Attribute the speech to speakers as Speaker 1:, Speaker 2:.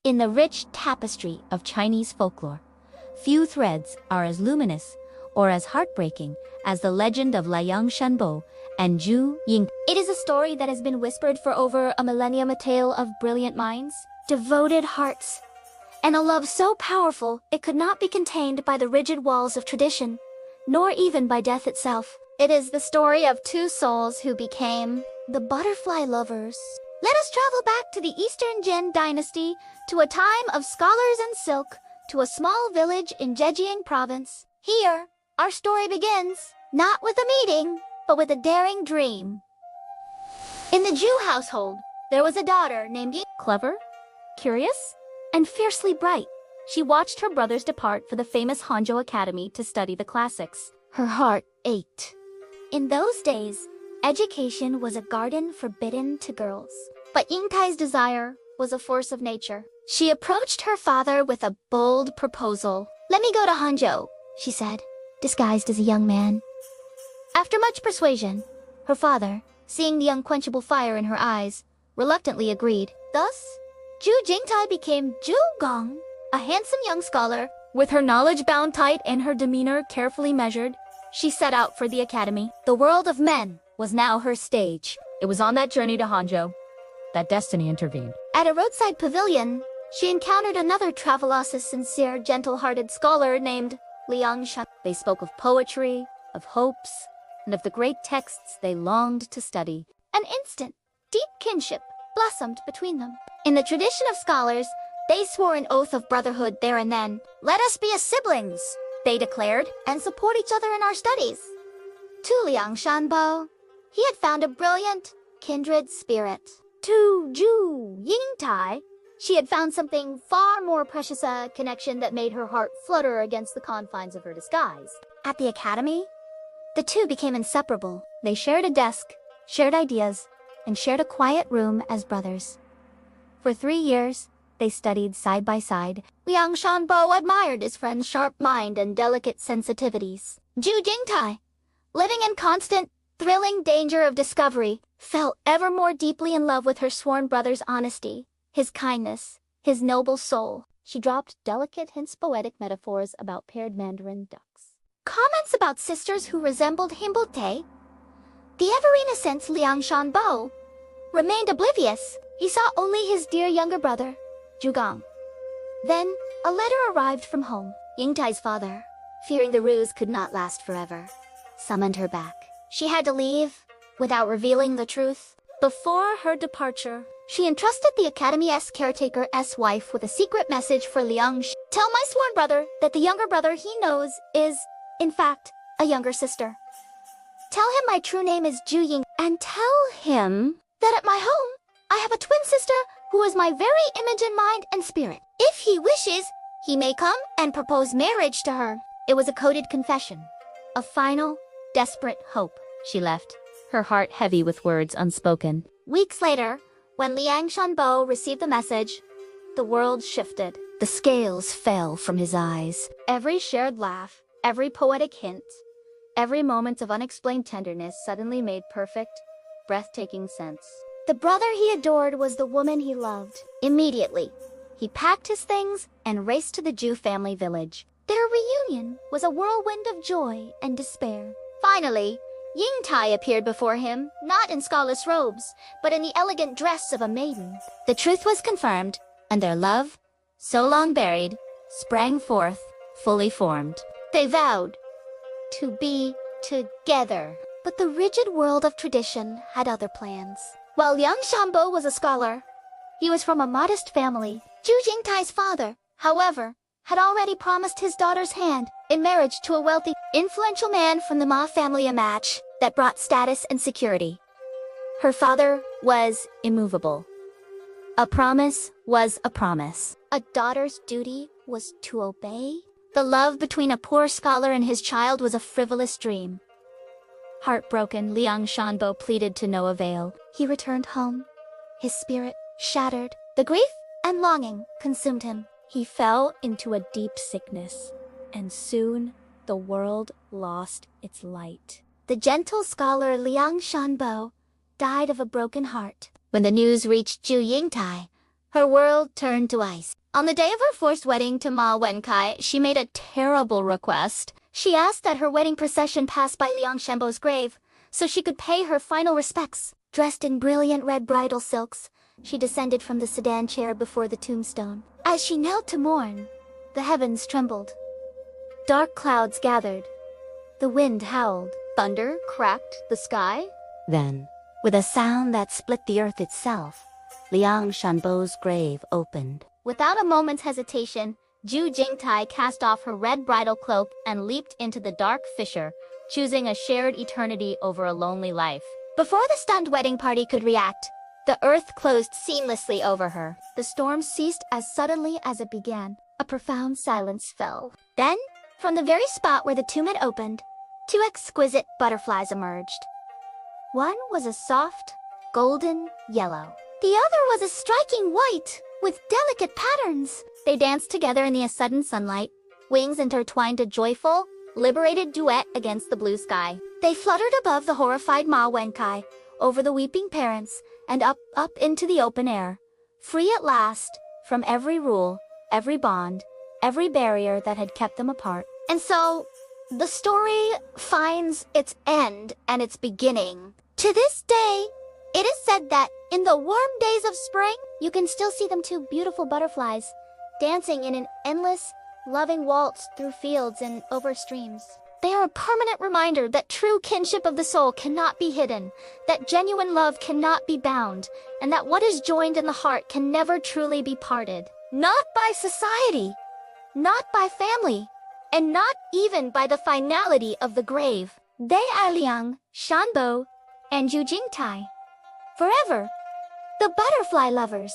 Speaker 1: In the rich tapestry of Chinese folklore, few threads are as luminous or as heartbreaking as the legend of Liang Shanbo and Zhu Ying. It is a story that has been whispered for over a millennium, a tale of brilliant minds, devoted hearts, and a love so powerful it could not be contained by the rigid walls of tradition, nor even by death itself. It is the story of two souls who became the butterfly lovers. Let us travel back to the Eastern Jin dynasty, to a time of scholars and silk, to a small village in Zhejiang province. Here, our story begins, not with a meeting, but with a daring dream. In the Zhu household, there was a daughter named Ying. Clever, curious, and fiercely bright. She watched her brothers depart for the famous Hanzhou Academy to study the classics. Her heart ached. In those days, education was a garden forbidden to girls. But Yingtai's desire was a force of nature. She approached her father with a bold proposal. "Let me go to Hanzhou," she said, disguised as a young man. After much persuasion, her father, seeing the unquenchable fire in her eyes, reluctantly agreed. Thus, Zhu Jingtai became Zhu Gong, a handsome young scholar. With her knowledge bound tight and her demeanor carefully measured, she set out for the academy. The world of men was now her stage. It was on that journey to Hanzhou that destiny intervened. At a roadside pavilion, she encountered another travelos's sincere, gentle-hearted scholar named Liang Shan. They spoke of poetry, of hopes, and of the great texts they longed to study. An instant, deep kinship blossomed between them. In the tradition of scholars, they swore an oath of brotherhood there and then. "Let us be as siblings," they declared, "and support each other in our studies." To Liang Shanbo, he had found a brilliant, kindred spirit. To Zhu Yingtai, she had found something far more precious, a connection that made her heart flutter against the confines of her disguise. At the academy, the two became inseparable. They shared a desk, shared ideas, and shared a quiet room as brothers. For 3 years, they studied side by side. Liang Shanbo admired his friend's sharp mind and delicate sensitivities. Zhu Jingtai, living in constant, thrilling danger of discovery, fell ever more deeply in love with her sworn brother's honesty, his kindness, his noble soul. She dropped delicate hints, poetic metaphors about paired mandarin ducks, comments about sisters who resembled Himbote. The ever-innocent Liang Shanbo remained oblivious. He saw only his dear younger brother, Zhugang. Then, a letter arrived from home. Yingtai's father, fearing the ruse could not last forever, summoned her back. She had to leave without revealing the truth. Before her departure, she entrusted the Academy's caretaker's wife with a secret message for Liang. "Tell my sworn brother that the younger brother he knows is, in fact, a younger sister. Tell him my true name is Zhu Ying, and tell him that at my home, I have a twin sister who is my very image in mind and spirit. If he wishes, he may come and propose marriage to her." It was a coded confession, a final, desperate hope. She left, her heart heavy with words unspoken. Weeks later, when Liang Shanbo received the message, the world shifted. The scales fell from his eyes. Every shared laugh, every poetic hint, every moment of unexplained tenderness suddenly made perfect, breathtaking sense. The brother he adored was the woman he loved. Immediately, he packed his things and raced to the Zhu family village. Their reunion was a whirlwind of joy and despair. Finally, Yingtai appeared before him, not in scholar's robes, but in the elegant dress of a maiden. The truth was confirmed, and their love, so long buried, sprang forth, fully formed. They vowed to be together. But the rigid world of tradition had other plans. While Liang Shanbo was a scholar, he was from a modest family. Zhu Jingtai's father, however, had already promised his daughter's hand in marriage to a wealthy, influential man from the Ma family, a match that brought status and security. Her father was immovable. A promise was a promise. A daughter's duty was to obey. The love between a poor scholar and his child was a frivolous dream. Heartbroken, Liang Shanbo pleaded to no avail. He returned home, his spirit shattered. The grief and longing consumed him. He fell into a deep sickness, and soon the world lost its light. The gentle scholar Liang Shanbo died of a broken heart. When the news reached Zhu Yingtai, Her world turned to ice. On the day of her forced wedding to Ma Wenkai, she made a terrible request. She asked that her wedding procession pass by Liang Shenbo's grave, so she could pay her final respects. Dressed in brilliant red bridal silks, she descended from the sedan chair before the tombstone. As she knelt to mourn, the heavens trembled. Dark clouds gathered. The wind howled. Thunder cracked the sky. Then, with a sound that split the earth itself, Liang Shanbo's grave opened. Without a moment's hesitation, Zhu Jingtai cast off her red bridal cloak and leaped into the dark fissure, choosing a shared eternity over a lonely life. Before the stunned wedding party could react, the earth closed seamlessly over her. The storm ceased as suddenly as it began. A profound silence fell. Then, from the very spot where the tomb had opened, two exquisite butterflies emerged. One was a soft, golden yellow. The other was a striking white, with delicate patterns. They danced together in the sudden sunlight, wings intertwined a joyful, liberated duet against the blue sky. They fluttered above the horrified Ma Wenkai, over the weeping parents, and up into the open air, free at last from every rule, every bond, every barrier that had kept them apart. And so, the story finds its end and its beginning. To this day, it is said that in the warm days of spring, you can still see them two beautiful butterflies dancing in an endless, loving waltz through fields and over streams. They are a permanent reminder that true kinship of the soul cannot be hidden, that genuine love cannot be bound, and that what is joined in the heart can never truly be parted. Not by society, not by family, and not even by the finality of the grave. They are Liang Shanbo and Zhu Jingtai. Forever, the butterfly lovers.